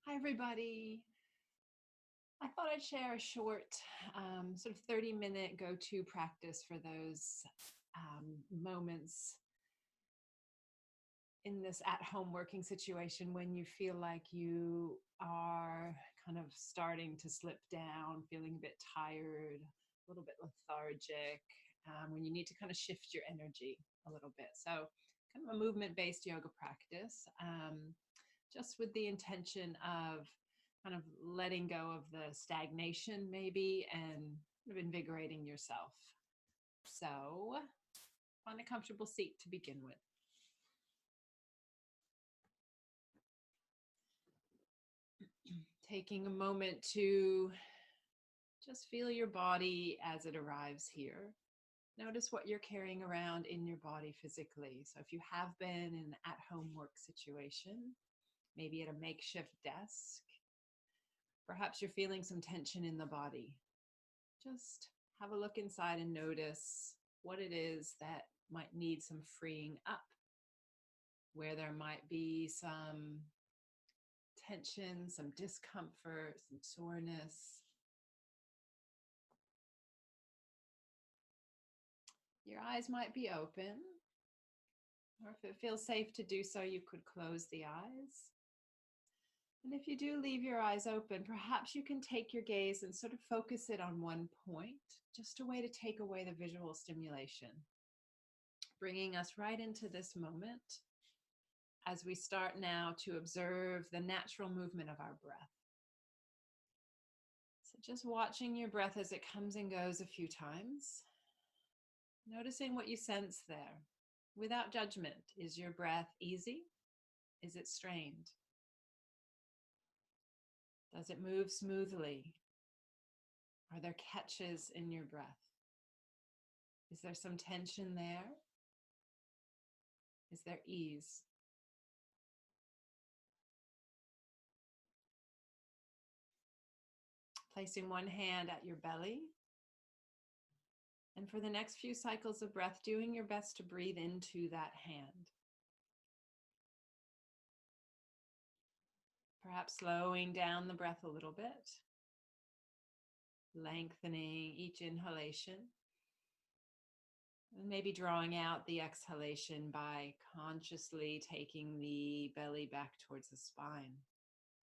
Hi, everybody. I thought I'd share a short, sort of 30-minute go-to practice for those moments in this at-home working situation when you feel like you are kind of starting to slip down, feeling a bit tired, a little bit lethargic, when you need to kind of shift your energy a little bit. So, kind of a movement-based yoga practice, just with the intention of kind of letting go of the stagnation maybe and kind of invigorating yourself. So find a comfortable seat to begin with. Taking a moment to just feel your body as it arrives here. Notice what you're carrying around in your body physically. So if you have been in an at-home work situation, maybe at a makeshift desk, perhaps you're feeling some tension in the body. Just have a look inside and notice what it is that might need some freeing up, where there might be some tension, some discomfort, some soreness. Your eyes might be open, or if it feels safe to do so, you could close the eyes. And if you do leave your eyes open, perhaps you can take your gaze and sort of focus it on one point, just a way to take away the visual stimulation, bringing us right into this moment as we start now to observe the natural movement of our breath. So just watching your breath as it comes and goes a few times, noticing what you sense there without judgment. Is your breath easy? Is it strained? Does it move smoothly? Are there catches in your breath? Is there some tension there? Is there ease? Placing one hand at your belly. And for the next few cycles of breath, doing your best to breathe into that hand. Perhaps slowing down the breath a little bit, lengthening each inhalation, and maybe drawing out the exhalation by consciously taking the belly back towards the spine.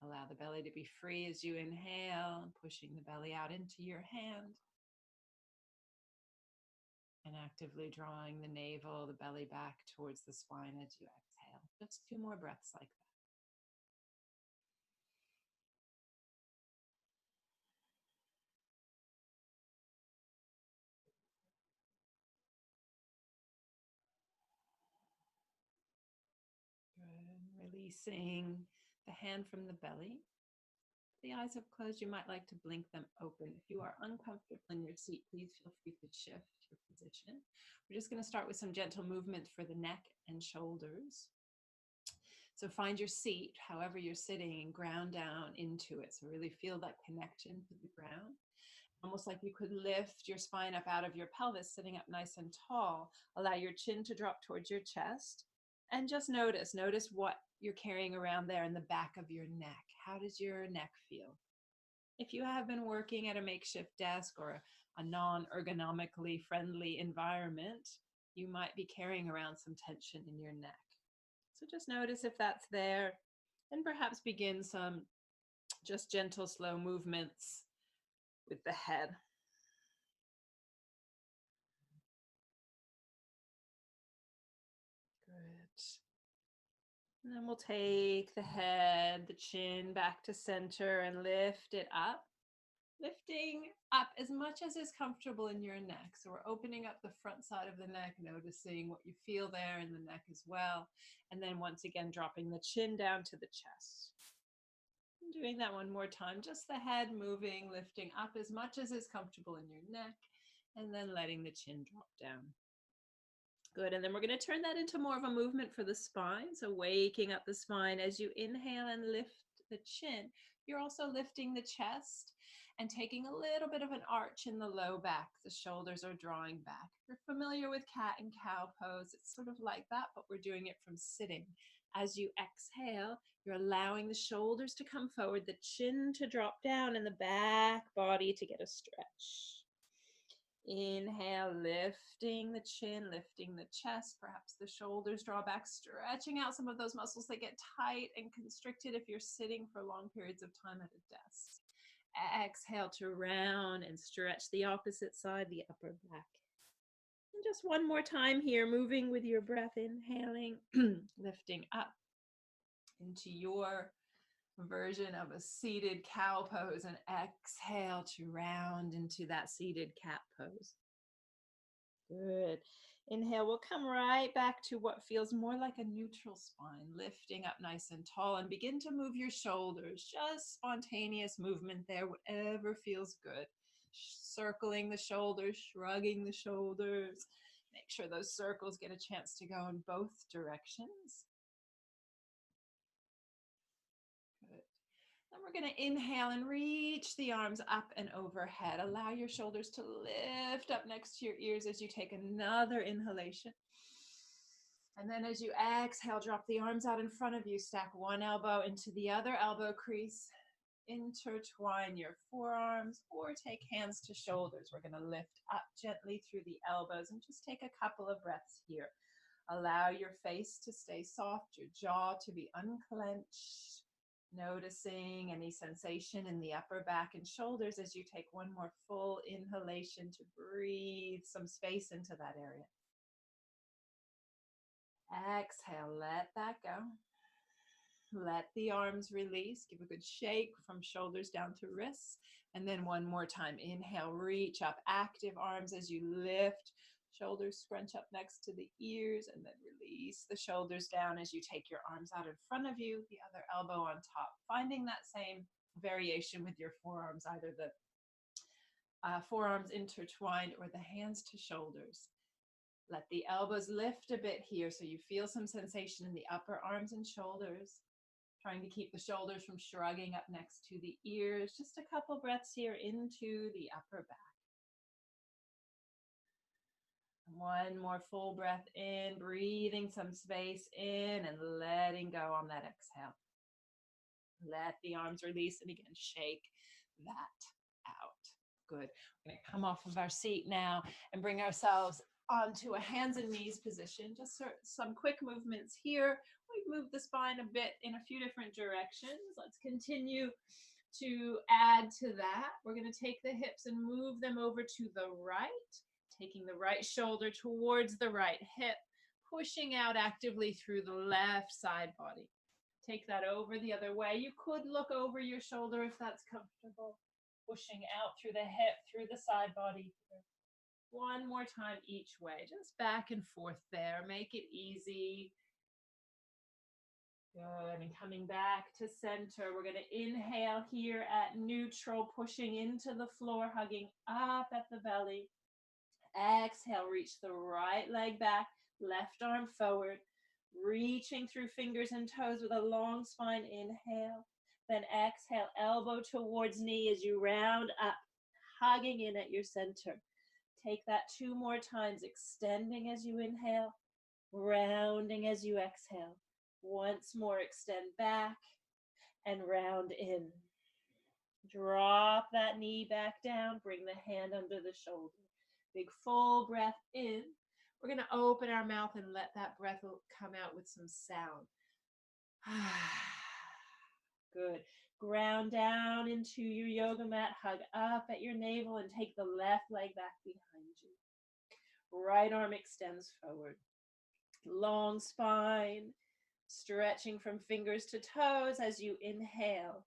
Allow the belly to be free as you inhale and pushing the belly out into your hand. And actively drawing the navel, the belly back towards the spine as you exhale. Just 2 more breaths like that. Good. Releasing the hand from the belly. The eyes have closed. You might like to blink them open. If you are uncomfortable in your seat, please feel free to shift your position. We're just going to start with some gentle movement for the neck and shoulders. So find your seat, however you're sitting, and ground down into it. So really feel that connection to the ground. Almost like you could lift your spine up out of your pelvis, sitting up nice and tall. Allow your chin to drop towards your chest. And just notice what you're carrying around there in the back of your neck. How does your neck feel? If you have been working at a makeshift desk or a non-ergonomically friendly environment, you might be carrying around some tension in your neck. So just notice if that's there, and perhaps begin some just gentle, slow movements with the head. Good. And then we'll take the head, the chin back to center and lift it up. Lifting up as much as is comfortable in your neck. So we're opening up the front side of the neck, noticing what you feel there in the neck as well. And then once again, dropping the chin down to the chest. And doing that one more time, just the head moving, lifting up as much as is comfortable in your neck, and then letting the chin drop down. Good, and then we're going to turn that into more of a movement for the spine. So waking up the spine as you inhale and lift the chin. You're also lifting the chest and taking a little bit of an arch in the low back. The shoulders are drawing back. If you're familiar with cat and cow pose, it's sort of like that, but we're doing it from sitting. As you exhale, you're allowing the shoulders to come forward, the chin to drop down, and the back body to get a stretch. Inhale, lifting the chin, lifting the chest, perhaps the shoulders draw back, stretching out some of those muscles that get tight and constricted if you're sitting for long periods of time at a desk. Exhale to round and stretch the opposite side, the upper back. And just one more time here, moving with your breath, inhaling, lifting up into your version of a seated cow pose, and exhale to round into that seated cat pose. Good. Inhale, we'll come right back to what feels more like a neutral spine, lifting up nice and tall, and begin to move your shoulders, just spontaneous movement there, whatever feels good. Circling the shoulders, shrugging the shoulders. Make sure those circles get a chance to go in both directions. Good. Then we're going to inhale and reach the arms up and overhead. Allow your shoulders to lift up next to your ears as you take another inhalation. And then as you exhale, drop the arms out in front of you. Stack one elbow into the other elbow crease. Intertwine your forearms or take hands to shoulders. We're going to lift up gently through the elbows and just take a couple of breaths here. Allow your face to stay soft, your jaw to be unclenched. Noticing any sensation in the upper back and shoulders as you take one more full inhalation to breathe some space into that area. Exhale, let that go. Let the arms release. Give a good shake from shoulders down to wrists. And then one more time. Inhale, reach up. Active arms as you lift. Shoulders scrunch up next to the ears, and then release the shoulders down as you take your arms out in front of you, the other elbow on top. Finding that same variation with your forearms, either the forearms intertwined or the hands to shoulders. Let the elbows lift a bit here so you feel some sensation in the upper arms and shoulders. Trying to keep the shoulders from shrugging up next to the ears. Just a couple breaths here into the upper back. One more full breath in, breathing some space in and letting go on that exhale. Let the arms release and again, shake that out. Good. We're going to come off of our seat now and bring ourselves onto a hands and knees position. Just some quick movements here. We've moved the spine a bit in a few different directions. Let's continue to add to that. We're going to take the hips and move them over to the right, taking the right shoulder towards the right hip, pushing out actively through the left side body. Take that over the other way. You could look over your shoulder if that's comfortable. Pushing out through the hip, through the side body. One more time each way, just back and forth there. Make it easy. Good, and coming back to center, we're going to inhale here at neutral, pushing into the floor, hugging up at the belly. Exhale, reach the right leg back, left arm forward, reaching through fingers and toes with a long spine. Inhale, then exhale, elbow towards knee as you round up, hugging in at your center. Take that 2 more times, extending as you inhale, rounding as you exhale. Once more, extend back and round in. Drop that knee back down, bring the hand under the shoulder. Big full breath in. We're going to open our mouth and let that breath come out with some sound. Good. Ground down into your yoga mat, hug up at your navel, and take the left leg back behind you. Right arm extends forward. Long spine, stretching from fingers to toes as you inhale.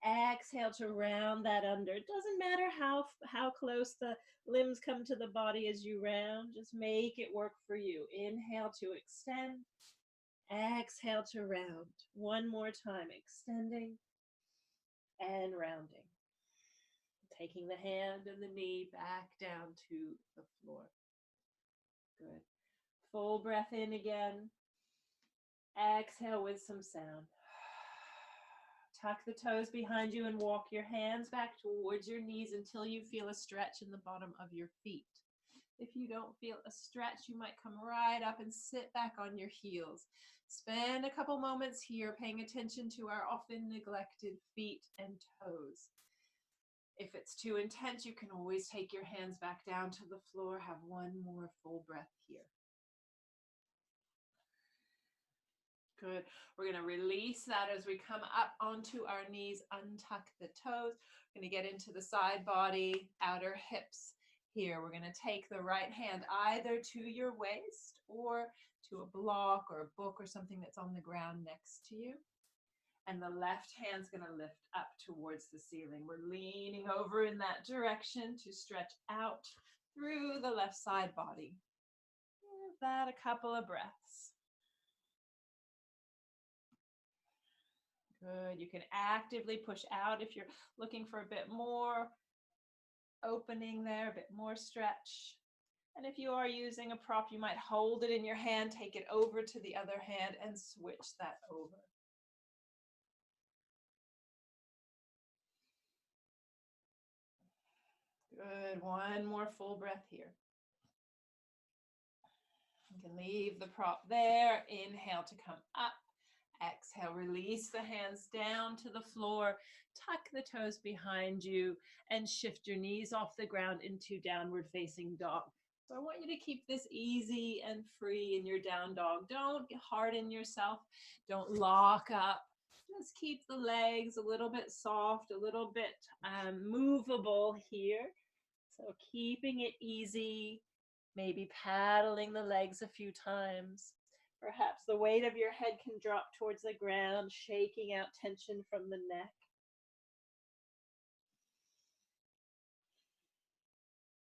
Exhale to round that under. It doesn't matter how close the limbs come to the body as you round. Just make it work for you. Inhale to extend. Exhale to round. One more time, extending and rounding. Taking the hand and the knee back down to the floor. Good. Full breath in again. Exhale with some sound. Tuck the toes behind you and walk your hands back towards your knees until you feel a stretch in the bottom of your feet. If you don't feel a stretch, you might come right up and sit back on your heels. Spend a couple moments here paying attention to our often neglected feet and toes. If it's too intense, you can always take your hands back down to the floor. Have one more full breath here. Good. We're going to release that as we come up onto our knees, untuck the toes. We're going to get into the side body, outer hips. Here, we're going to take the right hand either to your waist or to a block or a book or something that's on the ground next to you. And the left hand's going to lift up towards the ceiling. We're leaning over in that direction to stretch out through the left side body. Give that a couple of breaths. Good. You can actively push out if you're looking for a bit more opening there, a bit more stretch. And if you are using a prop, you might hold it in your hand, take it over to the other hand, and switch that over. Good. One more full breath here. You can leave the prop there. Inhale to come up. Exhale, release the hands down to the floor. Tuck the toes behind you and shift your knees off the ground into downward facing dog. So I want you to keep this easy and free in your down dog. Don't harden yourself. Don't lock up. Just keep the legs a little bit soft, a little bit movable here. So keeping it easy, maybe paddling the legs a few times. Perhaps the weight of your head can drop towards the ground, shaking out tension from the neck.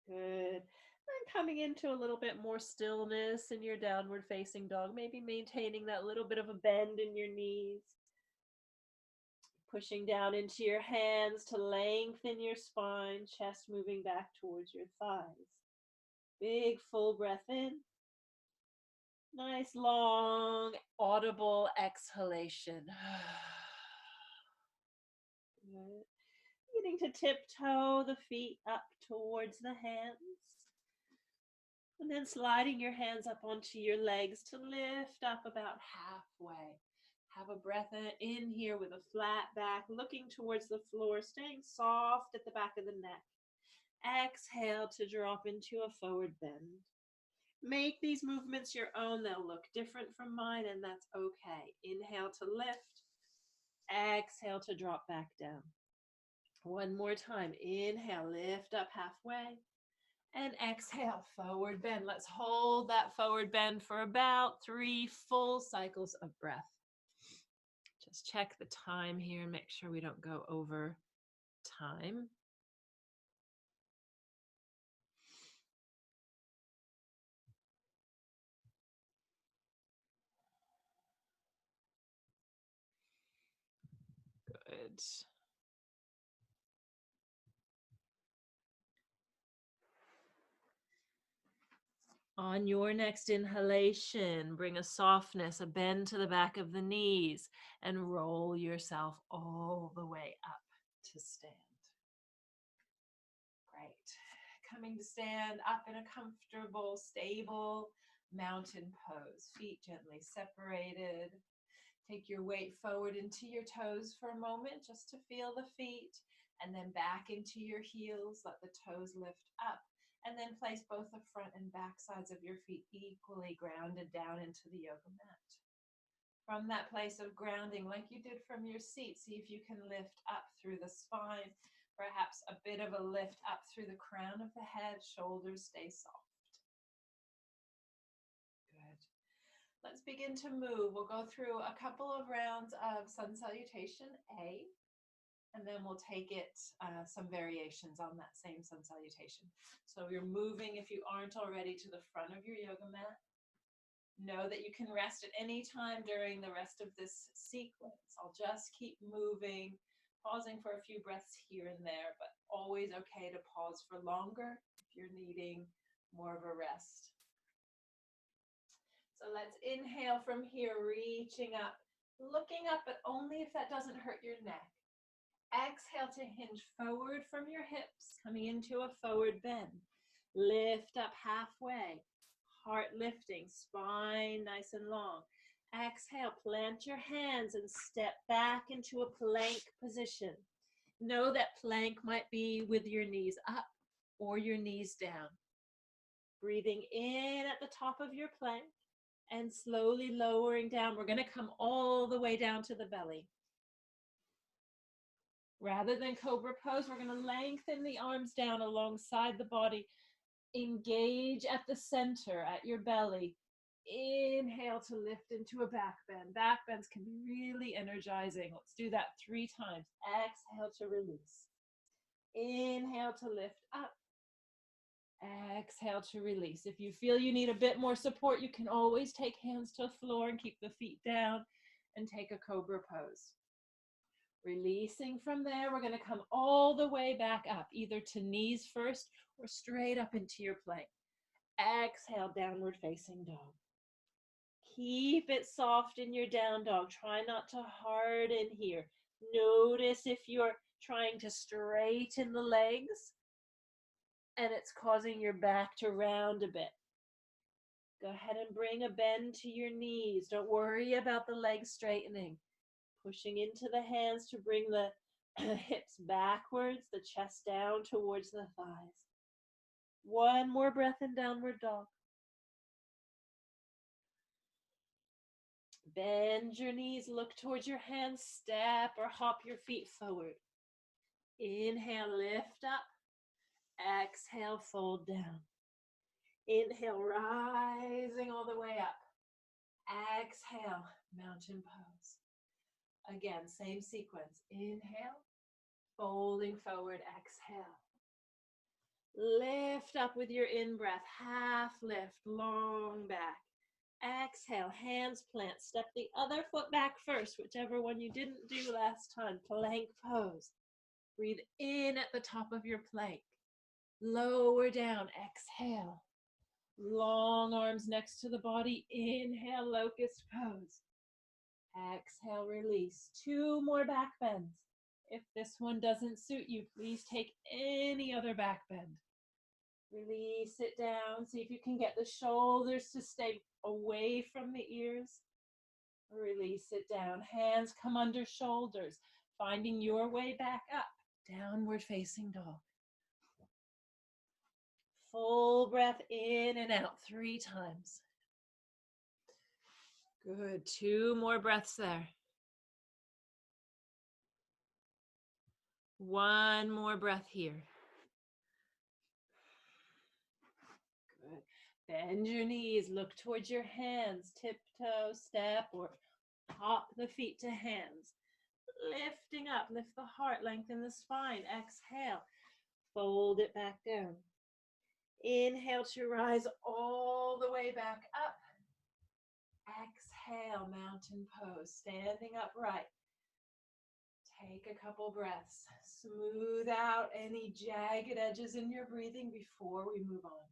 Good. And coming into a little bit more stillness in your downward facing dog, maybe maintaining that little bit of a bend in your knees. Pushing down into your hands to lengthen your spine, chest moving back towards your thighs. Big full breath in. Nice, long, audible exhalation. Good. Beginning to tiptoe the feet up towards the hands. And then sliding your hands up onto your legs to lift up about halfway. Have a breath in here with a flat back, looking towards the floor, staying soft at the back of the neck. Exhale to drop into a forward bend. Make these movements your own. They'll look different from mine, and that's okay. Inhale to lift. Exhale to drop back down. One more time. Inhale, lift up halfway. And exhale, forward bend. Let's hold that forward bend for about 3 full cycles of breath. Just check the time here and make sure we don't go over time. Good. On your next inhalation, bring a softness, a bend to the back of the knees, and roll yourself all the way up to stand. Great. Coming to stand up in a comfortable, stable mountain pose. Feet gently separated. Take your weight forward into your toes for a moment just to feel the feet, and then back into your heels. Let the toes lift up. And then place both the front and back sides of your feet equally grounded down into the yoga mat. From that place of grounding, like you did from your seat, see if you can lift up through the spine, perhaps a bit of a lift up through the crown of the head, shoulders stay soft. Good. Let's begin to move. We'll go through a couple of rounds of sun salutation A. And then we'll take it some variations on that same sun salutation. So you're moving, if you aren't already, to the front of your yoga mat. Know that you can rest at any time during the rest of this sequence. I'll just keep moving, pausing for a few breaths here and there, but always okay to pause for longer if you're needing more of a rest. So let's inhale from here, reaching up, looking up, but only if that doesn't hurt your neck. Exhale to hinge forward from your hips, coming into a forward bend. Lift up halfway. Heart lifting, spine nice and long. Exhale, plant your hands and step back into a plank position. Know that plank might be with your knees up or your knees down. Breathing in at the top of your plank and slowly lowering down. We're going to come all the way down to the belly. Rather than cobra pose, we're going to lengthen the arms down alongside the body. Engage at the center, at your belly. Inhale to lift into a back bend. Back bends can be really energizing. Let's do that 3 times. Exhale to release. Inhale to lift up. Exhale to release. If you feel you need a bit more support, you can always take hands to the floor and keep the feet down and take a cobra pose. Releasing from there, we're going to come all the way back up, either to knees first or straight up into your plank. Exhale, downward facing dog. Keep it soft in your down dog. Try not to harden here. Notice if you're trying to straighten the legs and it's causing your back to round a bit. Go ahead and bring a bend to your knees. Don't worry about the legs straightening. Pushing into the hands to bring the hips backwards, the chest down towards the thighs. One more breath in downward dog. Bend your knees, look towards your hands, step or hop your feet forward. Inhale, lift up. Exhale, fold down. Inhale, rising all the way up. Exhale, mountain pose. Again, same sequence. Inhale, folding forward, exhale. Lift up with your in-breath, half lift, long back. Exhale, hands plant. Step the other foot back first, whichever one you didn't do last time. Plank pose. Breathe in at the top of your plank. Lower down, exhale. Long arms next to the body. Inhale, locust pose. Exhale, release. 2 more back bends. If this one doesn't suit you, please take any other back bend. Release it down. See if you can get the shoulders to stay away from the ears. Release it down. Hands come under shoulders, finding your way back up. Downward facing dog. Full breath in and out 3 times. Good. 2 more breaths there. 1 more breath here. Good. Bend your knees, look towards your hands, tiptoe, step, or hop the feet to hands. Lifting up, lift the heart, lengthen the spine. Exhale, fold it back down. Inhale to rise all the way back up. Exhale, mountain pose, standing upright. Take a couple breaths. Smooth out any jagged edges in your breathing before we move on.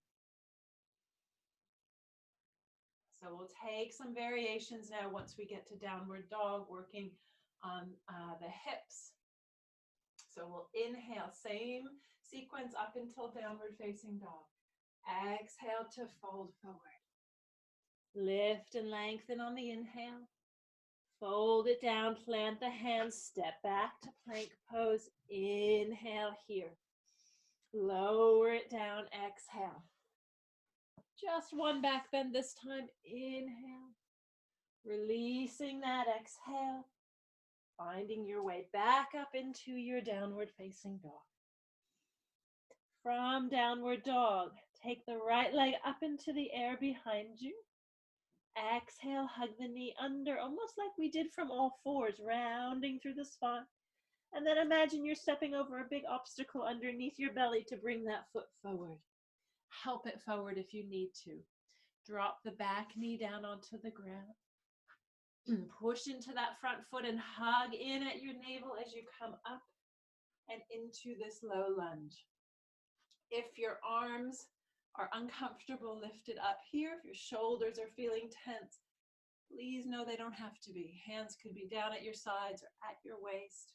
So we'll take some variations now once we get to downward dog, working on the hips. So we'll inhale, same sequence up until downward facing dog. Exhale to fold forward. Lift and lengthen on the inhale. Fold it down, plant the hands, step back to plank pose. Inhale here. Lower it down, exhale. Just 1 back bend this time. Inhale. Releasing that, exhale. Finding your way back up into your downward facing dog. From downward dog, take the right leg up into the air behind you. Exhale, hug the knee under, almost like we did from all 4s, rounding through the spine. And then imagine you're stepping over a big obstacle underneath your belly to bring that foot forward. Help it forward if you need to. Drop the back knee down onto the ground. Push into that front foot and hug in at your navel as you come up and into this low lunge. If your arms are uncomfortable lifted up here, if your shoulders are feeling tense, please know they don't have to be. Hands could be down at your sides or at your waist.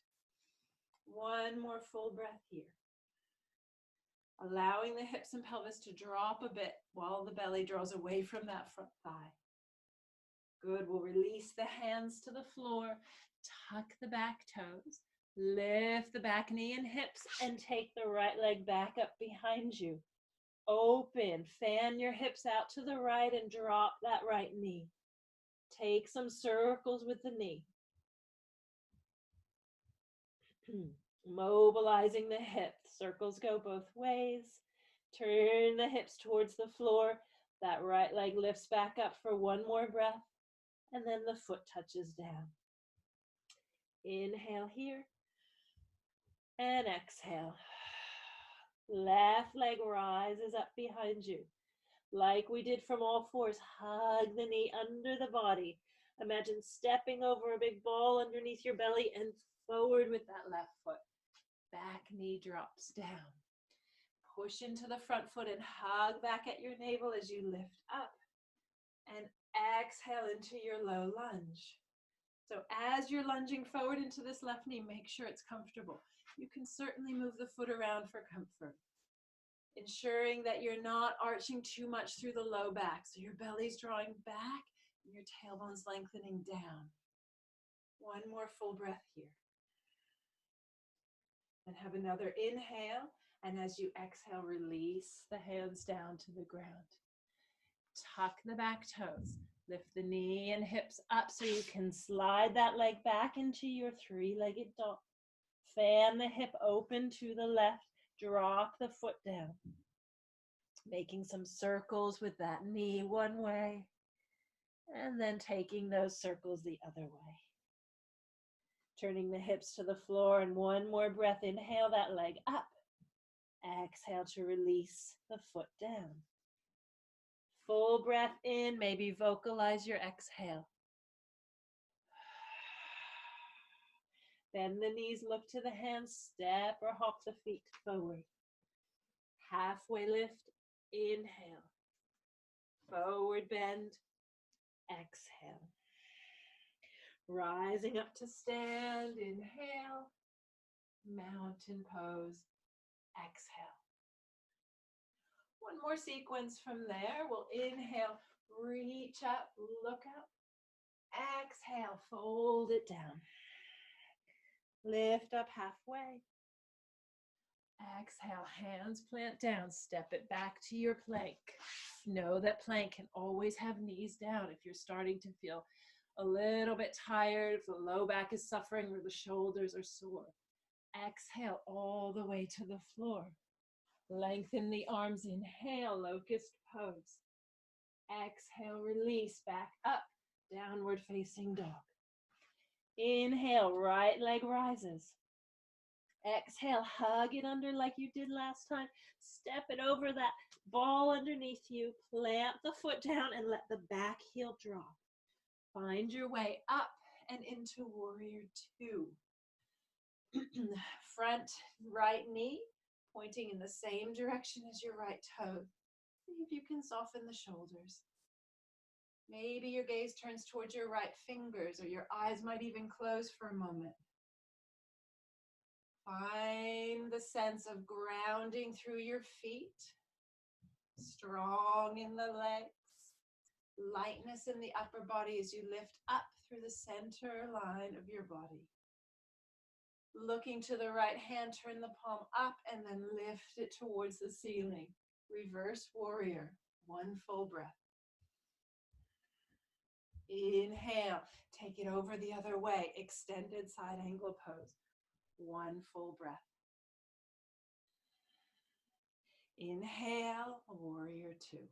1 more full breath here. allowing the hips and pelvis to drop a bit while the belly draws away from that front thigh. Good. We'll release the hands to the floor, tuck the back toes, lift the back knee and hips, and take the right leg back up behind you. Open, fan your hips out to the right and drop that right knee. Take some circles with the knee. Mobilizing the hips. Circles go both ways. Turn the hips towards the floor. That right leg lifts back up for one more breath, and then the foot touches down. Inhale here, and exhale. Left leg rises up behind you. Like we did from all fours, hug the knee under the body. Imagine stepping over a big ball underneath your belly and forward with that left foot. Back knee drops down. Push into the front foot and hug back at your navel as you lift up. And exhale into your low lunge. So as you're lunging forward into this left knee, make sure it's comfortable. You can certainly move the foot around for comfort, ensuring that you're not arching too much through the low back. So your belly's drawing back and your tailbone's lengthening down. One more full breath here. And have another inhale. And as you exhale, release the hands down to the ground. Tuck the back toes. Lift the knee and hips up so you can slide that leg back into your three-legged dog. Fan the hip open to the left. Drop the foot down. Making some circles with that knee one way. And then taking those circles the other way. Turning the hips to the floor and one more breath. Inhale that leg up. Exhale to release the foot down. Full breath in, maybe vocalize your exhale. Bend the knees, look to the hands, step or hop the feet forward. Halfway lift, inhale. Forward bend, exhale. Rising up to stand, inhale. Mountain pose, exhale. One more sequence from there. We'll inhale, reach up, look up. Exhale, fold it down. Lift up halfway. Exhale, hands plant down. Step it back to your plank. Know that plank can always have knees down if you're starting to feel a little bit tired, if the low back is suffering or the shoulders are sore. Exhale all the way to the floor. Lengthen the arms, inhale, locust pose. Exhale, release, back up, downward facing dog. Inhale, right leg rises. Exhale, hug it under like you did last time. Step it over that ball underneath you. Plant the foot down and let the back heel drop. Find your way up and into warrior two. Front right knee pointing in the same direction as your right toe. See if you can soften the shoulders. Maybe your gaze turns towards your right fingers, or your eyes might even close for a moment. Find the sense of grounding through your feet, strong in the legs, lightness in the upper body as you lift up through the center line of your body. Looking to the right hand, turn the palm up and then lift it towards the ceiling. Reverse warrior, one full breath. Inhale, take it over the other way, extended side angle pose. One full breath. Inhale, warrior two.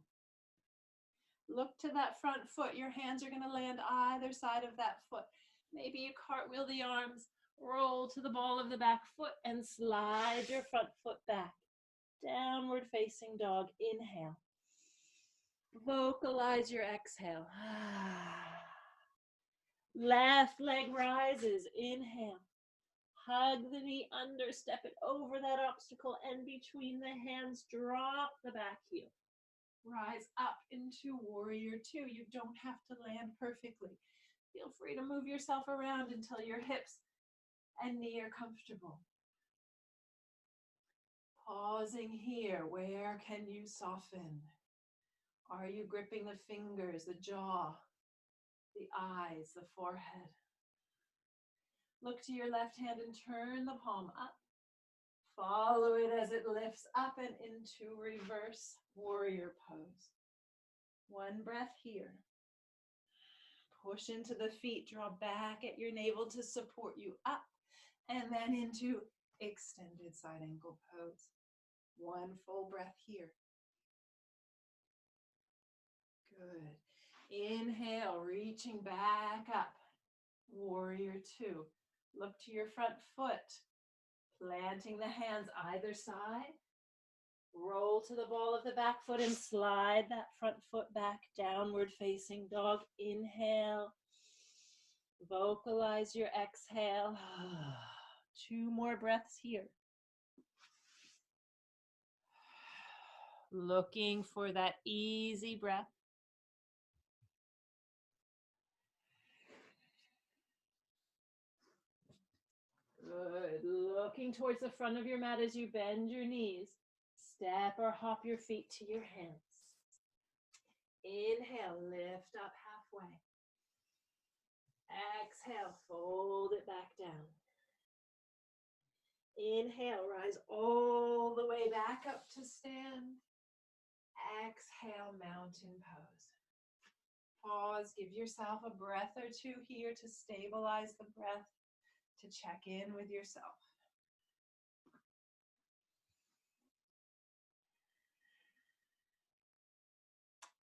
Look to that front foot. Your hands are going to land either side of that foot. Maybe you cartwheel the arms, roll to the ball of the back foot and slide your front foot back. Downward facing dog, inhale. Vocalize your exhale. Left leg rises, inhale. Hug the knee under, step it over that obstacle and between the hands, drop the back heel. Rise up into warrior two. You don't have to land perfectly. Feel free to move yourself around until your hips and knee are comfortable. Pausing here, where can you soften? Are you gripping the fingers, the jaw, the eyes, the forehead? Look to your left hand and turn the palm up. Follow it as it lifts up and into reverse warrior pose. One breath here. Push into the feet, draw back at your navel to support you up, and then into extended side ankle pose. One full breath here. Good. Inhale, reaching back up. Warrior two. Look to your front foot, planting the hands either side. Roll to the ball of the back foot and slide that front foot back, downward facing dog. Inhale. Vocalize your exhale. 2 more breaths here. Looking for that easy breath. Good. Looking towards the front of your mat as you bend your knees. Step or hop your feet to your hands. Inhale, lift up halfway. Exhale, fold it back down. Inhale, rise all the way back up to stand. Exhale, mountain pose. Pause, give yourself a breath or two here to stabilize the breath, to check in with yourself.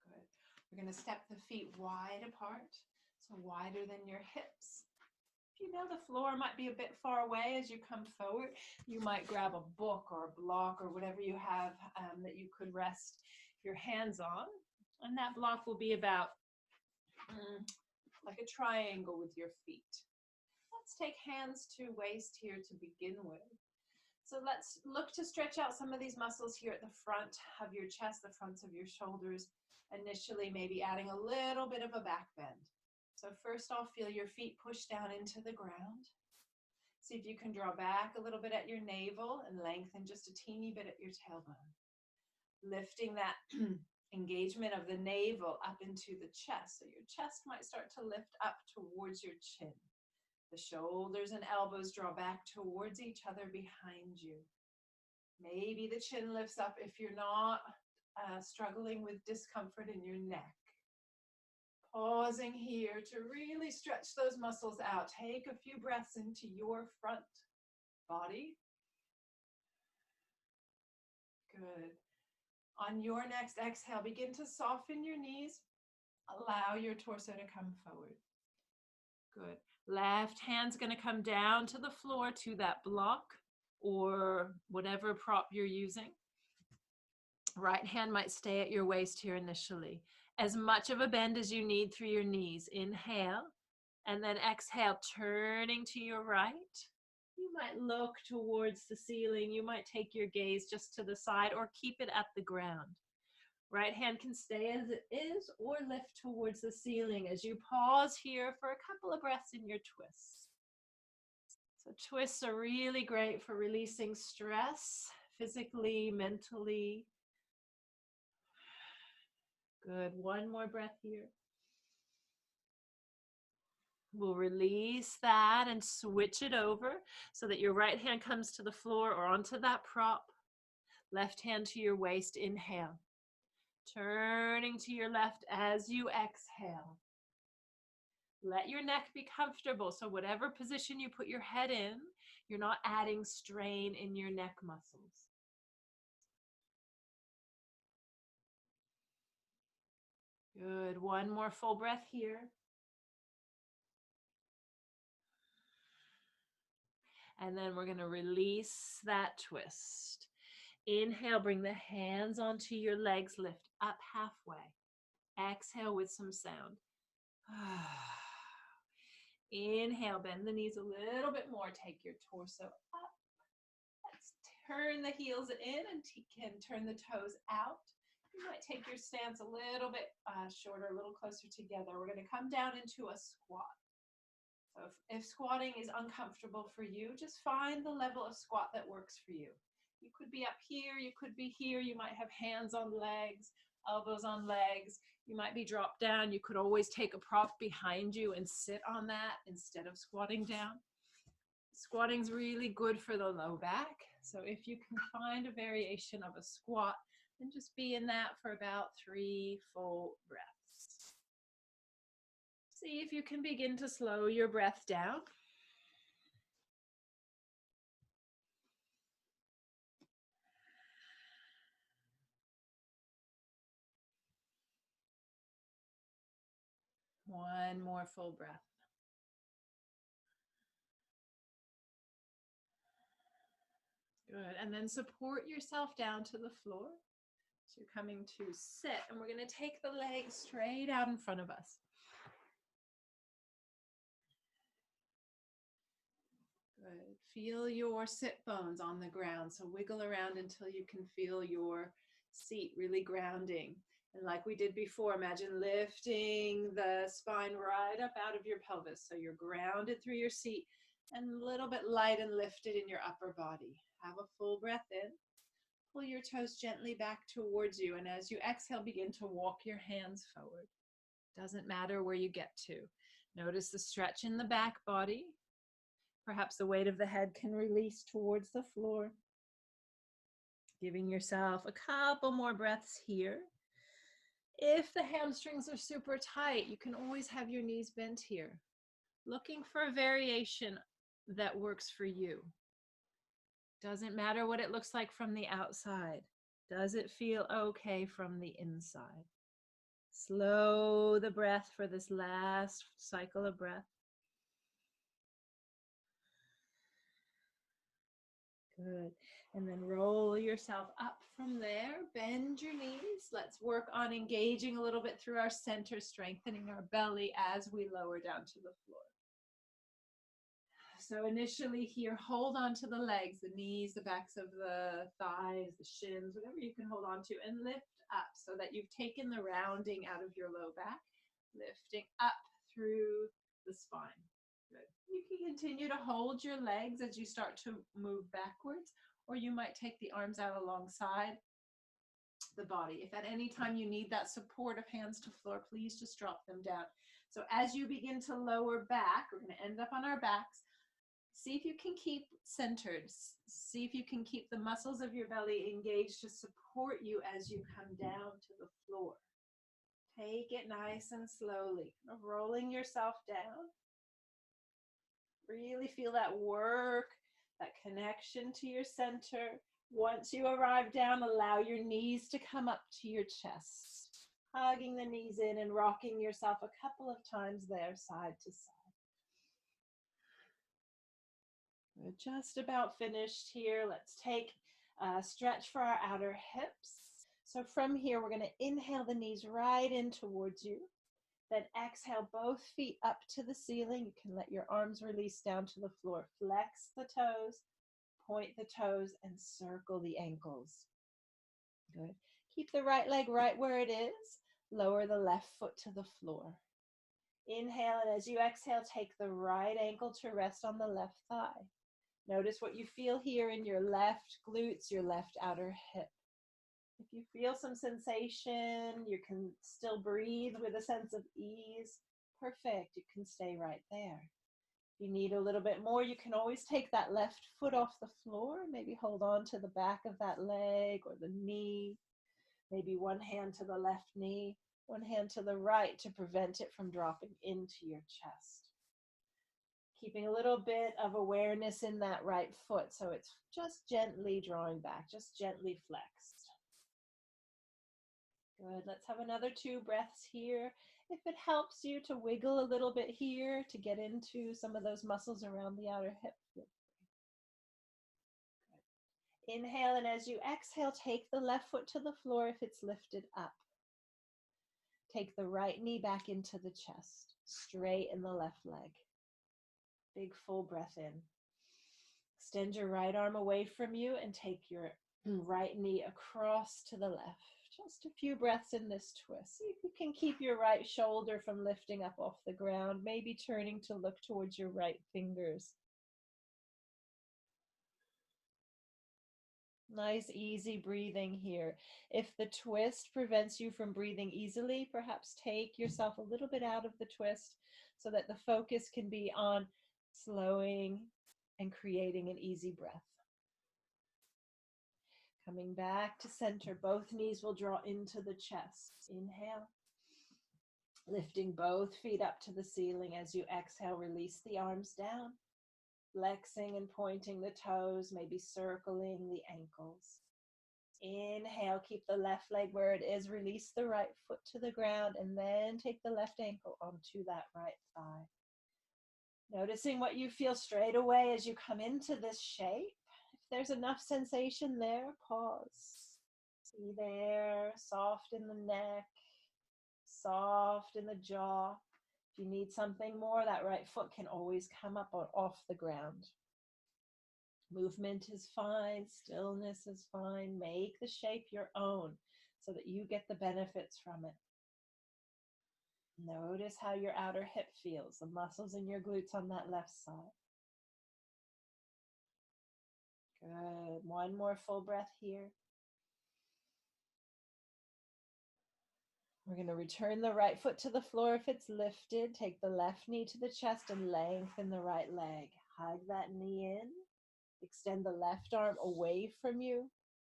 Good. We're going to step the feet wide apart, so wider than your hips. If you know the floor might be a bit far away as you come forward, you might grab a book or a block or whatever you have that you could rest your hands on. And that block will be about like a triangle with your feet. Let's take hands to waist here to begin with. So let's look to stretch out some of these muscles here at the front of your chest, the fronts of your shoulders. Initially, maybe adding a little bit of a back bend. So first off, feel your feet push down into the ground. See if you can draw back a little bit at your navel and lengthen just a teeny bit at your tailbone. Lifting that engagement of the navel up into the chest. So your chest might start to lift up towards your chin. The shoulders and elbows draw back towards each other behind you. Maybe the chin lifts up if you're not struggling with discomfort in your neck. Pausing here to really stretch those muscles out. Take a few breaths into your front body. Good. On your next exhale, begin to soften your knees. Allow your torso to come forward. Good. Left hand's going to come down to the floor to that block or whatever prop you're using. Right hand might stay at your waist here initially. As much of a bend as you need through your knees. Inhale, and then exhale, turning to your right. You might look towards the ceiling. You might take your gaze just to the side or keep it at the ground. Right hand can stay as it is or lift towards the ceiling as you pause here for a couple of breaths in your twists. So twists are really great for releasing stress, physically, mentally. Good. One more breath here. We'll release that and switch it over so that your right hand comes to the floor or onto that prop. Left hand to your waist. Inhale. Turning to your left as you exhale. Let your neck be comfortable. So whatever position you put your head in, you're not adding strain in your neck muscles. Good. One more full breath here. And then we're going to release that twist. Inhale, bring the hands onto your legs, lift up halfway. Exhale with some sound. Inhale, bend the knees a little bit more. Take your torso up. Let's turn the heels in and turn the toes out. You might take your stance a little bit shorter, a little closer together. We're going to come down into a squat. So if squatting is uncomfortable for you, just find the level of squat that works for you. You could be up here, you could be here, you might have hands on legs, elbows on legs, you might be dropped down. You could always take a prop behind you and sit on that instead of squatting down. Squatting is really good for the low back. So if you can find a variation of a squat, then just be in that for about 3 full breaths. See if you can begin to slow your breath down. One more full breath. Good. And then support yourself down to the floor. So you're coming to sit, and we're going to take the legs straight out in front of us. Good. Feel your sit bones on the ground. So wiggle around until you can feel your seat really grounding. And like we did before, imagine lifting the spine right up out of your pelvis. So you're grounded through your seat and a little bit light and lifted in your upper body. Have a full breath in. Pull your toes gently back towards you. And as you exhale, begin to walk your hands forward. Doesn't matter where you get to. Notice the stretch in the back body. Perhaps the weight of the head can release towards the floor. Giving yourself a couple more breaths here. If the hamstrings are super tight, you can always have your knees bent here. Looking for a variation that works for you. Doesn't matter what it looks like from the outside. Does it feel okay from the inside? Slow the breath for this last cycle of breath. Good. And then roll yourself up from there. Bend your knees. Let's work on engaging a little bit through our center, strengthening our belly as we lower down to the floor. So initially here, hold on to the legs, the knees, the backs of the thighs, the shins, whatever you can hold on to, and lift up so that you've taken the rounding out of your low back, lifting up through the spine. Good. You can continue to hold your legs as you start to move backwards, or you might take the arms out alongside the body. If at any time you need that support of hands to floor, please just drop them down. So as you begin to lower back, we're going to end up on our backs. See if you can keep centered. See if you can keep the muscles of your belly engaged to support you as you come down to the floor. Take it nice and slowly, rolling yourself down. Really feel that work, that connection to your center. Once you arrive down, allow your knees to come up to your chest. Hugging the knees in and rocking yourself a couple of times there, side to side. We're just about finished here. Let's take a stretch for our outer hips. So from here, we're going to inhale the knees right in towards you. Then exhale both feet up to the ceiling. You can let your arms release down to the floor. Flex the toes, point the toes, and circle the ankles. Good. Keep the right leg right where it is. Lower the left foot to the floor. Inhale, and as you exhale, take the right ankle to rest on the left thigh. Notice what you feel here in your left glutes, your left outer hip. If you feel some sensation, you can still breathe with a sense of ease. Perfect, you can stay right there. If you need a little bit more, you can always take that left foot off the floor, maybe hold on to the back of that leg or the knee, maybe one hand to the left knee, one hand to the right to prevent it from dropping into your chest. Keeping a little bit of awareness in that right foot, so it's just gently drawing back, just gently flexed. Good, let's have another 2 breaths here. If it helps you to wiggle a little bit here to get into some of those muscles around the outer hip. Good. Inhale, and as you exhale, take the left foot to the floor if it's lifted up. Take the right knee back into the chest, straighten the left leg. Big full breath in. Extend your right arm away from you and take your right knee across to the left. Just a few breaths in this twist. See if you can keep your right shoulder from lifting up off the ground, maybe turning to look towards your right fingers. Nice, easy breathing here. If the twist prevents you from breathing easily, perhaps take yourself a little bit out of the twist so that the focus can be on slowing and creating an easy breath. Coming back to center, both knees will draw into the chest. Inhale, lifting both feet up to the ceiling. As you exhale, release the arms down, flexing and pointing the toes, maybe circling the ankles. Inhale, keep the left leg where it is, release the right foot to the ground, and then take the left ankle onto that right thigh. Noticing what you feel straight away as you come into this shape. If there's enough sensation there, pause. Be there, soft in the neck, soft in the jaw. If you need something more, that right foot can always come up or off the ground. Movement is fine, stillness is fine. Make the shape your own so that you get the benefits from it. Notice how your outer hip feels, the muscles in your glutes on that left side. Good. One more full breath here. We're going to return the right foot to the floor if it's lifted. Take the left knee to the chest and lengthen the right leg. Hug that knee in. Extend the left arm away from you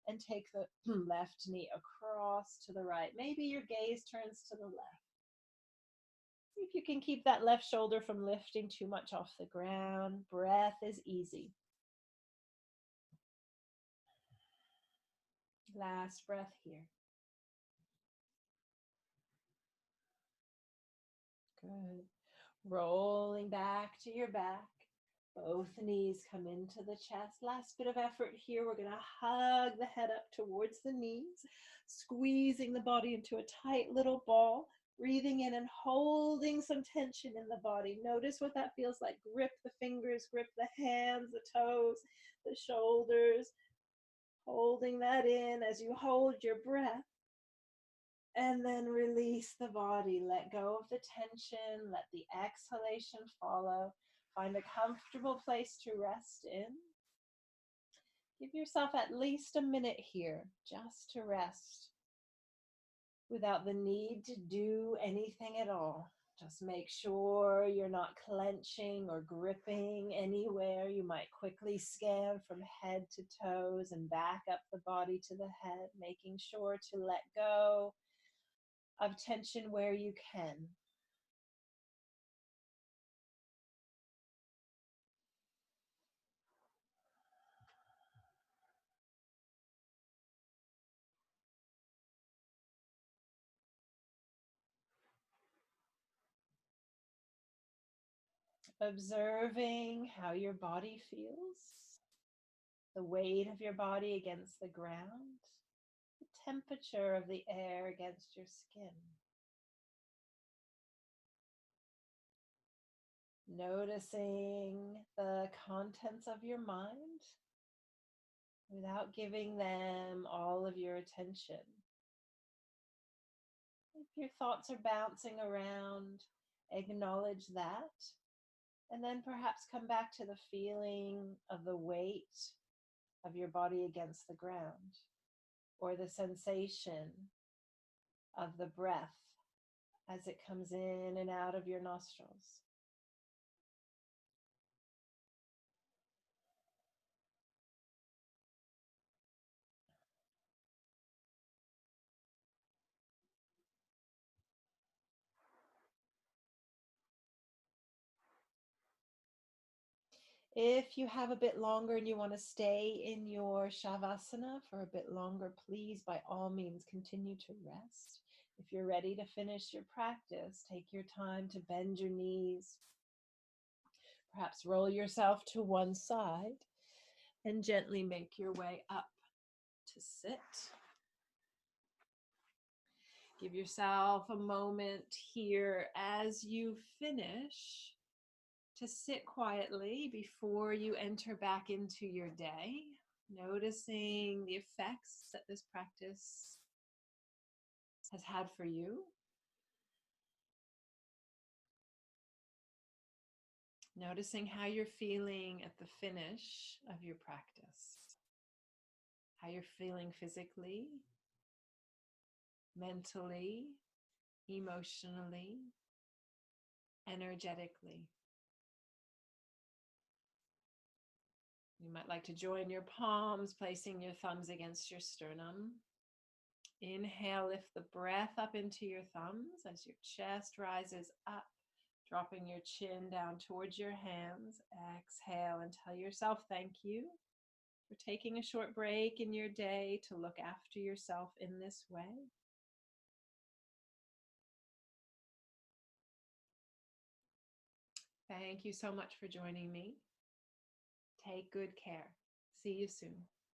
and take the left knee across to the right. Maybe your gaze turns to the left. See if you can keep that left shoulder from lifting too much off the ground. Breath is easy. Last breath here. Good. Rolling back to your back. Both knees come into the chest. Last bit of effort here. We're going to hug the head up towards the knees, squeezing the body into a tight little ball, breathing in and holding some tension in the body. Notice what that feels like. Grip the fingers, grip the hands, the toes, the shoulders, holding that in as you hold your breath. And then release the body. Let go of the tension. Let the exhalation follow. Find a comfortable place to rest in. Give yourself at least a minute here just to rest without the need to do anything at all. Just make sure you're not clenching or gripping anywhere. You might quickly scan from head to toes and back up the body to the head, making sure to let go of tension where you can. Observing how your body feels, the weight of your body against the ground, the temperature of the air against your skin. Noticing the contents of your mind without giving them all of your attention. If your thoughts are bouncing around, acknowledge that. And then perhaps come back to the feeling of the weight of your body against the ground, or the sensation of the breath as it comes in and out of your nostrils. If you have a bit longer and you want to stay in your Shavasana for a bit longer, please, by all means, continue to rest. If you're ready to finish your practice, take your time to bend your knees. Perhaps roll yourself to one side and gently make your way up to sit. Give yourself a moment here as you finish to sit quietly before you enter back into your day, noticing the effects that this practice has had for you. Noticing how you're feeling at the finish of your practice. how you're feeling physically, mentally, emotionally, energetically. You might like to join your palms, placing your thumbs against your sternum. Inhale, lift the breath up into your thumbs as your chest rises up, dropping your chin down towards your hands. Exhale and tell yourself thank you for taking a short break in your day to look after yourself in this way. Thank you so much for joining me. Take good care. See you soon.